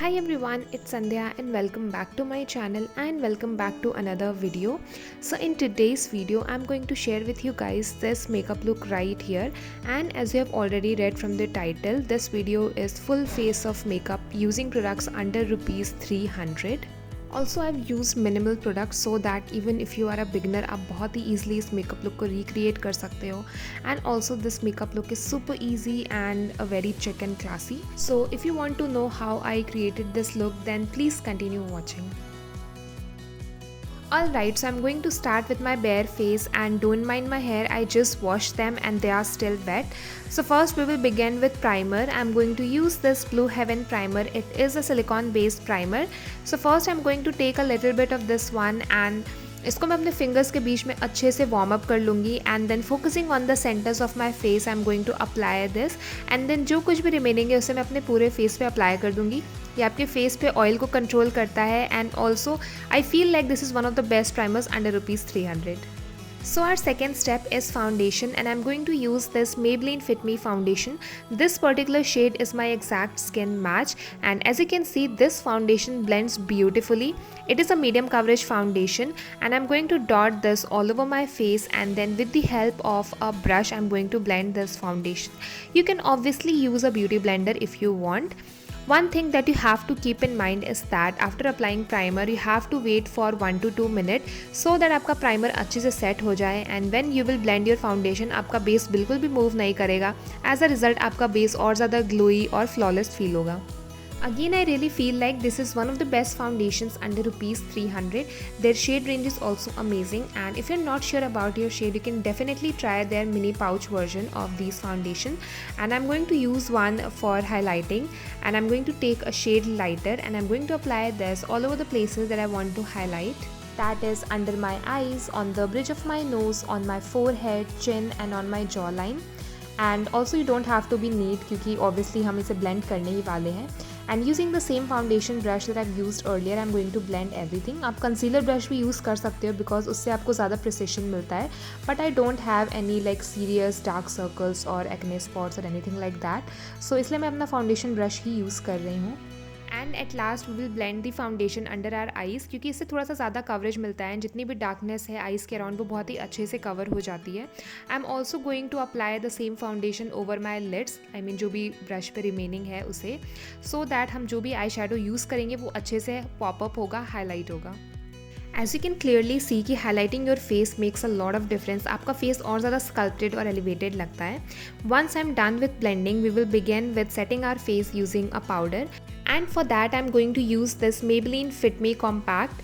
Hi everyone, it's Sandhya and welcome back to my channel and welcome back to another video. So in today's video, I'm going to share with you guys this makeup look right here, and as you have already read from the title, this video is full face of makeup using products under rupees 300. Also I've used minimal products so that even if you are a beginner आप बहुत ही easily इस makeup look को recreate कर सकते हो. And also this makeup look is super easy and a very chic and classy. So if you want to know how I created this look, then please continue watching. Alright, so I'm going to start with my bare face, and don't mind my hair, I just washed them and they are still wet. So first we will begin with primer. I'm going to use this Blue Heaven primer. It is a silicone based primer. So first I'm going to take a little bit of this one and इसको मैं अपने fingers के बीच में अच्छे से warm up कर लूँगी and then focusing on the centres of my face I am going to apply this and then जो कुछ भी रिमेनिंग है उसे मैं अपने पूरे फेस पे अप्लाई कर दूँगी. ये आपके फेस पे ऑयल को कंट्रोल करता है and also I feel like this is one of the best primers under rupees 300. So our second step is foundation, and I'm going to use this Maybelline Fit Me foundation. This particular shade is my exact skin match, and as you can see, this foundation blends beautifully. It is a medium coverage foundation, and I'm going to dot this all over my face, and then with the help of a brush I'm going to blend this foundation. You can obviously use a beauty blender if you want. One thing that you have to keep in mind is that after applying primer you have to wait for 1 to 2 minutes so that आपका primer अच्छे से set हो जाए, and when you will blend your foundation आपका base बिल्कुल भी move नहीं करेगा. As a result आपका base और ज़्यादा glowy और flawless feel होगा. Again, I really feel like this is one of the best foundations under rupees 300. Their shade range is also amazing, and if you're not sure about your shade, you can definitely try their mini pouch version of these foundation. And I'm going to use one for highlighting, and I'm going to take a shade lighter and I'm going to apply this all over the places that I want to highlight. That is under my eyes, on the bridge of my nose, on my forehead, chin and on my jawline. And also you don't have to be neat क्योंकि obviously हम इसे blend करने ही वाले हैं. And using the same foundation brush that I've used earlier, I'm going to blend everything. आप concealer brush भी use कर सकते हो because उससे आपको ज़्यादा precision मिलता है. But I don't have any like serious dark circles or acne spots or anything like that. So इसलिए मैं अपना foundation brush ही use कर रही हूँ. And at last we will blend the foundation under our eyes, क्योंकि इससे थोड़ा सा ज़्यादा कवरेज मिलता है, जितनी भी डार्कनेस है आइज़ के अराउंड वो बहुत ही अच्छे से कवर हो जाती है. I am also going to apply the same foundation over my lids, I mean जो भी ब्रश पे रिमेनिंग है उसे, सो दैट हम जो भी आई शेडो यूज़ करेंगे वो अच्छे से पॉपअप होगा, हाईलाइट होगा. As you can clearly see कि highlighting your face makes a lot of difference. आपका face और ज़्यादा sculpted और elevated लगता है. Once I'm done with blending, we will begin with setting our face using a powder. And for that I'm going to use this Maybelline Fit Me Compact.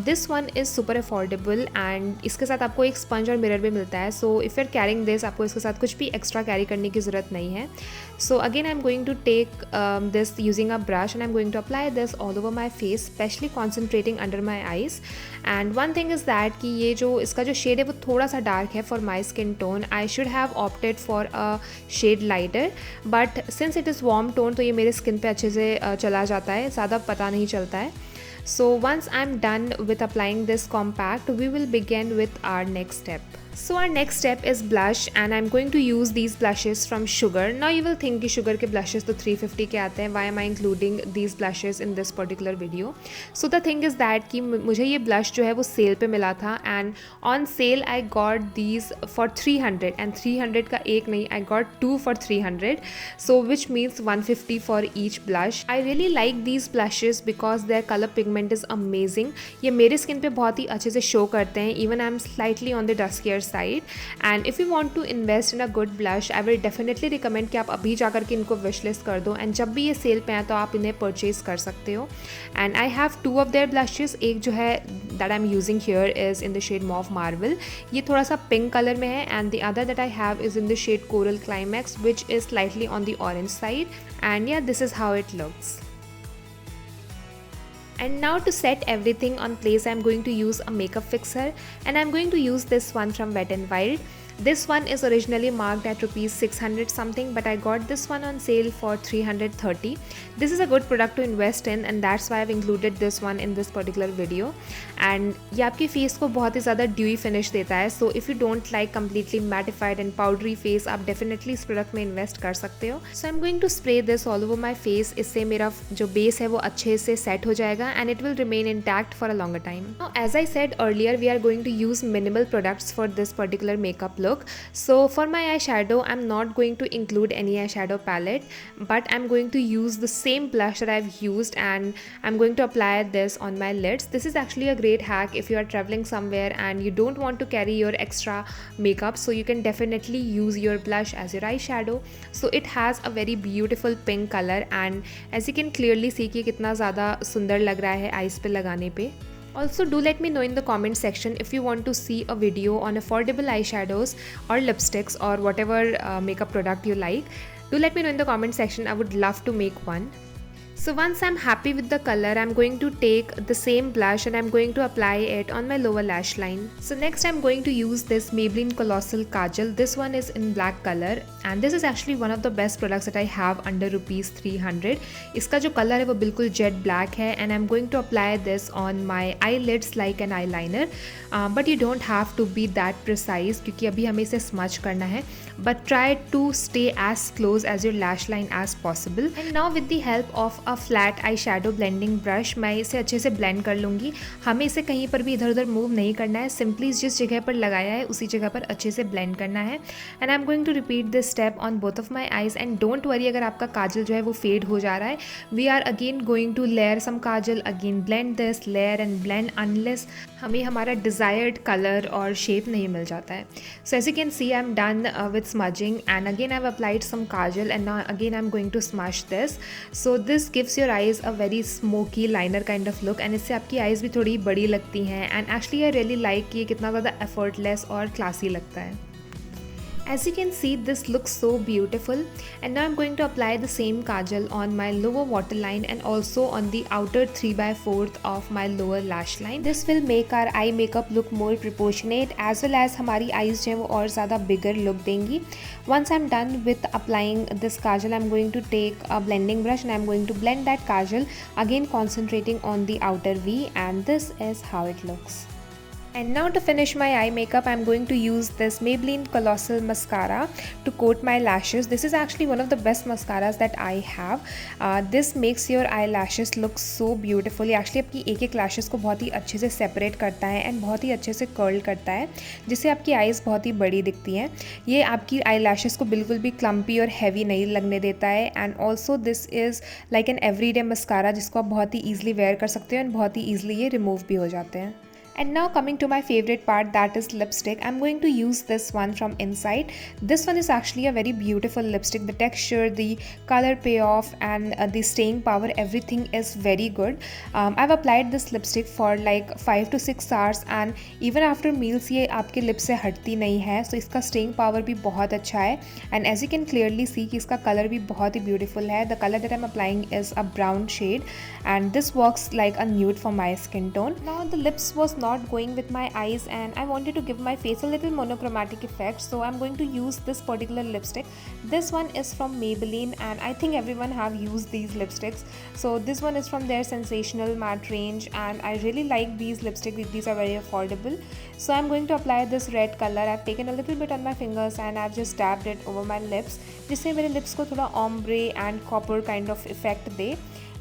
This one is super affordable and इसके साथ आपको एक sponge और mirror भी मिलता है. So if you're carrying this, आपको इसके साथ कुछ भी extra carry करने की ज़रूरत नहीं है. So again I'm going to take this using a brush and I'm going to apply this all over my face, especially concentrating under my eyes. And one thing is that कि ये जो इसका जो shade है वो थोड़ा सा dark है for my skin tone. I should have opted for a shade lighter, but since it is warm tone तो ये मेरे skin पे अच्छे से चला जाता है, ज़्यादा पता नहीं चलता है. So once I'm done with applying this compact, we will begin with our next step. So our next step is blush, and I'm going to use these blushes from Sugar. Now you will think कि Sugar के blushes तो 350 के आते हैं. Why am I including these blushes in this particular video? So the thing is that कि मुझे ये blush जो है वो सेल पे मिला था, and on sale I got these for 300, and 300 का एक नहीं, I got 2 for 300. So which means 150 for each blush. I really like these blushes because their color pigment is amazing. ये मेरे skin पे बहुत ही अच्छे से show करते हैं. Even I'm slightly on the duskier side, and if you want to invest in a good blush, I will definitely recommend कि आप अभी जाकर के इनको wish list कर दो, and जब भी ये सेल पे आए तो आप इन्हें परचेज कर सकते हो. And I have 2 of their blushes. एक जो है that I'm using here is in the shade Mauve Marble. ये थोड़ा सा पिंक कलर में है, and the other that I have is in the shade Coral Climax, which is slightly on the orange side. And yeah, this is how it looks. And now to set everything on place, I'm going to use a makeup fixer, and I'm going to use this one from Wet n Wild. This one is originally marked at rupees 600 something, but I got this one on sale for 330. This is a good product to invest in and that's why I've included this one in this particular video. And ये आपकी face को बहुत ही ज़्यादा dewy finish देता है. So if you don't like completely mattified and powdery face, आप definitely इस product में इन्वेस्ट कर सकते हो. So I'm going to spray this all over my face. इससे मेरा जो बेस है वो अच्छे से सेट हो जाएगा and it will remain intact for a longer time. Now, as I said earlier, we are going to use minimal products for this particular makeup look. So for my eyeshadow, I'm not going to include any eyeshadow palette, but I'm going to use the same blush that I've used and I'm going to apply this on my lids. This is actually a great hack if you are traveling somewhere and you don't want to carry your extra makeup, so you can definitely use your blush as your eyeshadow. So it has a very beautiful pink color and as you can clearly see कि कितना ज़्यादा सुंदर लग रहा है eyes पे लगाने पे. Also, do let me know in the comment section if you want to see a video on affordable eyeshadows or lipsticks or whatever makeup product you like. Do let me know in the comment section. I would love to make one. So once I'm happy with the color, I'm going to take the same blush and I'm going to apply it on my lower lash line. So next I'm going to use this Maybelline Colossal Kajal. This one is in black color and this is actually one of the best products that I have under rupees 300. इसका जो color है वो बिल्कुल jet black है and I'm going to apply this on my eyelids like an eyeliner. But you don't have to be that precise क्योंकि अभी हमें इसे smudge करना है. But try to stay as close as your lash line as possible. And now with the help of a flat eye shadow blending brush मैं इसे अच्छे से ब्लेंड कर लूँगी. हमें इसे कहीं पर भी इधर उधर मूव नहीं करना है, सिंपली जिस जगह पर लगाया है उसी जगह पर अच्छे से ब्लेंड करना है. And I am going to repeat this step on both of my eyes. And don't worry अगर आपका काजल जो है वो फेड हो जा रहा है. We are again going to layer some kajal, again blend this, layer and blend unless हमें हमारा डिज़ायर्ड कलर और शेप नहीं मिल जाता है. So as you can see I am done with smudging and again I have applied some kajal and now again I am going to smush this. So this gives your eyes a very smoky liner kind of look and इससे आपकी eyes भी थोड़ी बड़ी लगती हैं. And actually I really like कि ये कितना ज़्यादा एफर्टलेस और क्लासी लगता है. As you can see, this looks so beautiful. And now I'm going to apply the same kajal on my lower waterline and also on the outer 3/4 of my lower lash line. This will make our eye makeup look more proportionate as well as हमारी eyes जो है वो और ज़्यादा bigger look देंगी. Once I'm done with applying this kajal, I'm going to take a blending brush and I'm going to blend that kajal, again concentrating on the outer V, and this is how it looks. And now to finish my eye makeup, I'm going to use this Maybelline Colossal Mascara to coat my lashes. This is actually one of the best mascaras that I have. This makes your eyelashes look so beautiful. ये actually आपकी एक एक lashes को बहुत ही अच्छे से separate करता है and बहुत ही अच्छे से curl करता है जिससे आपकी eyes बहुत ही बड़ी दिखती हैं. ये आपकी eyelashes को बिल्कुल भी clumpy और heavy नहीं लगने देता है. And also this is like an everyday mascara जिसको आप बहुत ही easily wear कर सकते हो and बहुत ही easily ये remove भी हो जाते हैं. And now coming to my favorite part, that is lipstick. I'm going to use this one from Inside. This one is actually a very beautiful lipstick. The texture, the color payoff and the staying power, everything is very good. I've applied this lipstick for like 5 to 6 hours and even after meals ये आपके lips से हटती नहीं है. So इसका staying power भी बहुत अच्छा है. And as you can clearly see कि इसका color भी बहुत ही beautiful है. The color that I'm applying is a brown shade and this works like a nude for my skin tone. Now the lips was not going with my eyes and I wanted to give my face a little monochromatic effect, so I'm going to use this particular lipstick. This one is from Maybelline and I think everyone have used these lipsticks. So this one is from their Sensational Matte range and I really like these lipsticks. These are very affordable. So I'm going to apply this red color. I've taken a little bit on my fingers and I've just dabbed it over my lips जिससे मेरे lips को थोड़ा ombre and copper kind of effect they.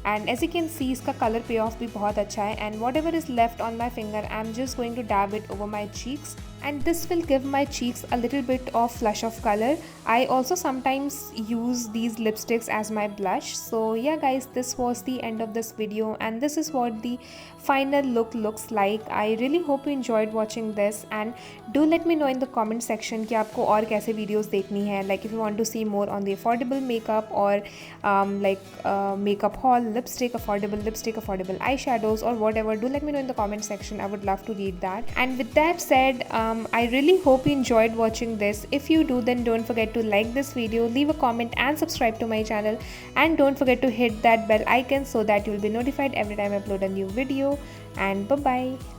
And as you can see इसका color payoff भी बहुत अच्छा है. And whatever is left on my finger, I'm just going to dab it over my cheeks. And this will give my cheeks a little bit of flush of color. I also sometimes use these lipsticks as my blush. So yeah guys, this was the end of this video and this is what the final look looks like. I really hope you enjoyed watching this and do let me know in the comment section कि आपको और कैसे videos देखनी है. Like if you want to see more on the affordable makeup or makeup haul, lipstick, affordable eyeshadows or whatever, do let me know in the comment section. I would love to read that. And with that said, I really hope you enjoyed watching this. If you do, then don't forget to like this video, leave a comment and subscribe to my channel, and don't forget to hit that bell icon so that you'll be notified every time I upload a new video. And bye bye.